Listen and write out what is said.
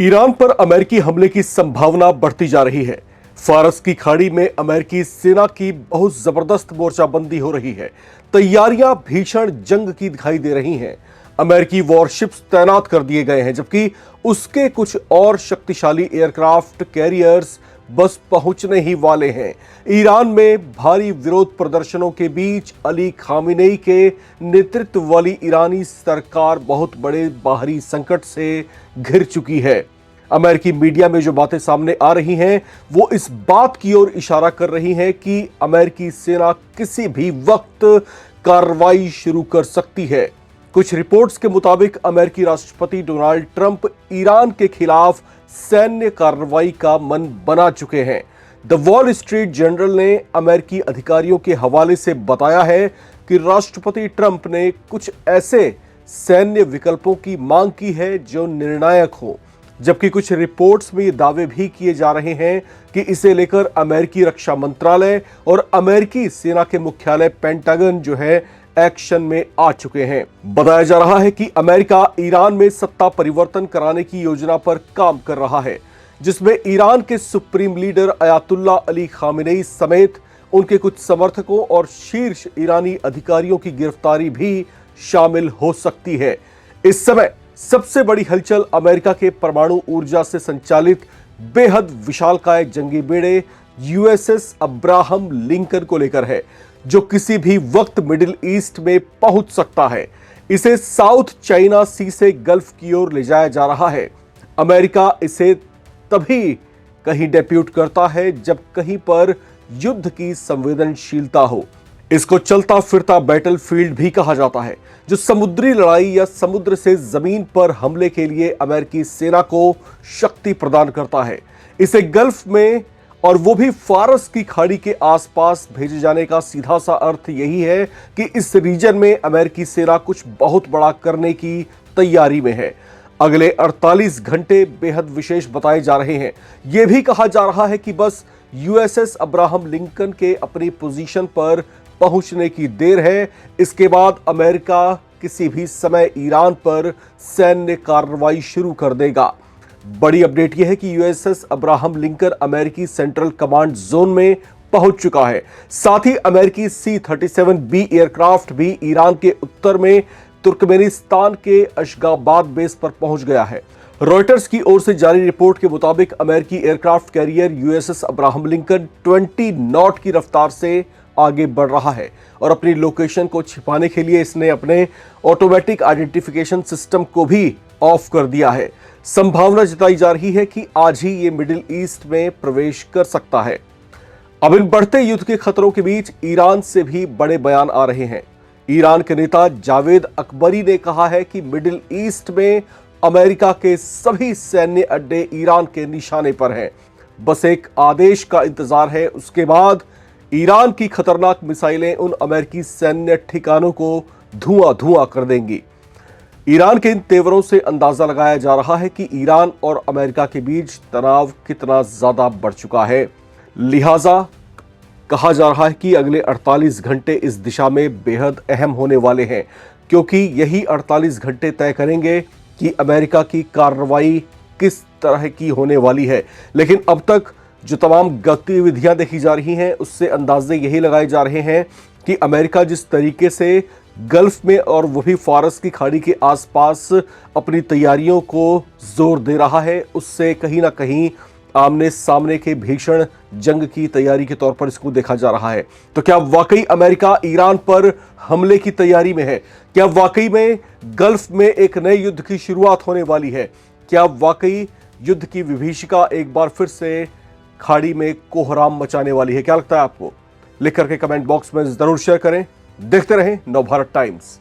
Iran पर अमेरिकी हमले की संभावना बढ़ती जा रही है। फारस की खाड़ी में अमेरिकी सेना की बहुत जबरदस्त मोर्चाबंदी हो रही है। तैयारियां भीषण जंग की दिखाई दे रही हैं। अमेरिकी वॉरशिप्स तैनात कर दिए गए हैं, जबकि उसके कुछ और शक्तिशाली एयरक्राफ्ट कैरियर्स बस पहुंचने ही वाले हैं। ईरान में भारी विरोध प्रदर्शनों के बीच अली खामेनेई के नेतृत्व वाली ईरानी सरकार बहुत बड़े बाहरी संकट से घिर चुकी है। अमेरिकी मीडिया में जो बातें सामने आ रही हैं, वो इस बात की ओर इशारा कर रही हैं कि अमेरिकी सेना किसी भी वक्त कार्रवाई शुरू कर सकती है। कुछ रिपोर्ट्स के मुताबिक अमेरिकी राष्ट्रपति डोनाल्ड ट्रंप ईरान के खिलाफ सैन्य कार्रवाई का मन बना चुके हैं। द वॉल स्ट्रीट जर्नल ने अमेरिकी अधिकारियों के हवाले से बताया है कि राष्ट्रपति ट्रंप ने कुछ ऐसे सैन्य विकल्पों की मांग की है जो निर्णायक हो, जबकि कुछ रिपोर्ट्स में ये दावे भी किए जा रहे हैं कि इसे लेकर अमेरिकी रक्षा मंत्रालय और अमेरिकी सेना के मुख्यालय पेंटागन जो है एक्शन में आ चुके हैं। बताया जा रहा है कि अमेरिका ईरान में सत्ता परिवर्तन कराने की योजना पर काम कर रहा है, जिसमें ईरान के supreme leader Ayatollah Ali Khamenei समेत उनके कुछ समर्थकों और शीर्ष ईरानी अधिकारियों की गिरफ्तारी भी शामिल हो सकती है। इस समय सबसे बड़ी हलचल अमेरिका के परमाणु ऊर्जा से संचालित बेहद विशालकाय जंगी बेड़े यूएसएस अब्राहम लिंकन को लेकर है, जो किसी भी वक्त मिडिल ईस्ट में पहुंच सकता है। इसे साउथ चाइना सी से गल्फ की ओर ले जाया जा रहा है। अमेरिका इसे तभी कहीं डेप्यूट करता है जब कहीं पर युद्ध की संवेदनशीलता हो। इसको चलता फिरता बैटलफील्ड भी कहा जाता है, जो समुद्री लड़ाई या समुद्र से जमीन पर हमले के लिए अमेरिकी सेना को शक्ति प्रदान करता है। इसे गल्फ में और वो भी फारस की खाड़ी के आसपास भेजे जाने का सीधा सा अर्थ यही है कि इस रीजन में अमेरिकी सेना कुछ बहुत बड़ा करने की तैयारी में है। अगले 48 घंटे बेहद विशेष बताए जा रहे हैं। यह भी कहा जा रहा है कि बस यूएसएस अब्राहम लिंकन के अपनी पोजीशन पर पहुंचने की देर है। इसके बाद अमेरिका किसी भी समय ईरान पर सैन्य कार्रवाई शुरू कर देगा। बड़ी अपडेट यह है कि यूएसएस अब्राहम लिंकन अमेरिकी सेंट्रल कमांड जोन में पहुंच चुका है। साथ ही अमेरिकी C-37B एयरक्राफ्ट भी ईरान के उत्तर में तुर्कमेनिस्तान के अशगाबाद बेस पर पहुंच गया है। रॉयटर्स की ओर से जारी रिपोर्ट के मुताबिक अमेरिकी aircraft carrier USS Abraham Lincoln 20 not की रफ्तार से आगे बढ़ रहा है और अपनी लोकेशन को छिपाने के लिए इसने अपने ऑटोमेटिक आइडेंटिफिकेशन सिस्टम को भी ऑफ कर दिया है। संभावना जताई जा रही है कि आज ही ये मिडिल ईस्ट में प्रवेश कर सकता है। अब इन बढ़ते युद्ध के खतरों के बीच ईरान से भी बड़े बयान आ रहे हैं। ईरान के नेता जावेद अकबरी ने कहा है कि मिडिल ईस्ट में अमेरिका के सभी सैन्य अड्डे ईरान के निशाने पर हैं। बस एक आदेश का इंतजार है। उसके बाद ईरान की खतरनाक मिसाइलें उन अमेरिकी सैन्य ठिकानों को धुआं धुआं कर देंगी। ईरान के इन तेवरों से अंदाजा लगाया जा रहा है कि ईरान और अमेरिका के बीच तनाव कितना ज्यादा बढ़ चुका है। लिहाजा कहा जा रहा है कि अगले 48 घंटे इस दिशा में बेहद अहम होने वाले हैं, क्योंकि यही 48 घंटे तय करेंगे कि अमेरिका की कार्रवाई किस तरह की होने वाली है। लेकिन अब तक जो तमाम गतिविधियां देखी जा रही हैं, उससे अंदाजे यही लगाए जा रहे हैं कि अमेरिका जिस तरीके से गल्फ में और वो भी फारस की खाड़ी के आसपास अपनी तैयारियों को जोर दे रहा है, उससे कहीं ना कहीं आमने सामने के भीषण जंग की तैयारी के तौर पर इसको देखा जा रहा है। तो क्या वाकई अमेरिका ईरान पर हमले की तैयारी में है? क्या वाकई में गल्फ में एक नए युद्ध की शुरुआत होने वाली है? क्या वाकई युद्ध की विभीषिका एक बार फिर से खाड़ी में कोहराम मचाने वाली है? क्या लगता है आपको? लिख करके कमेंट बॉक्स में जरूर शेयर करें। देखते रहें नवभारत टाइम्स।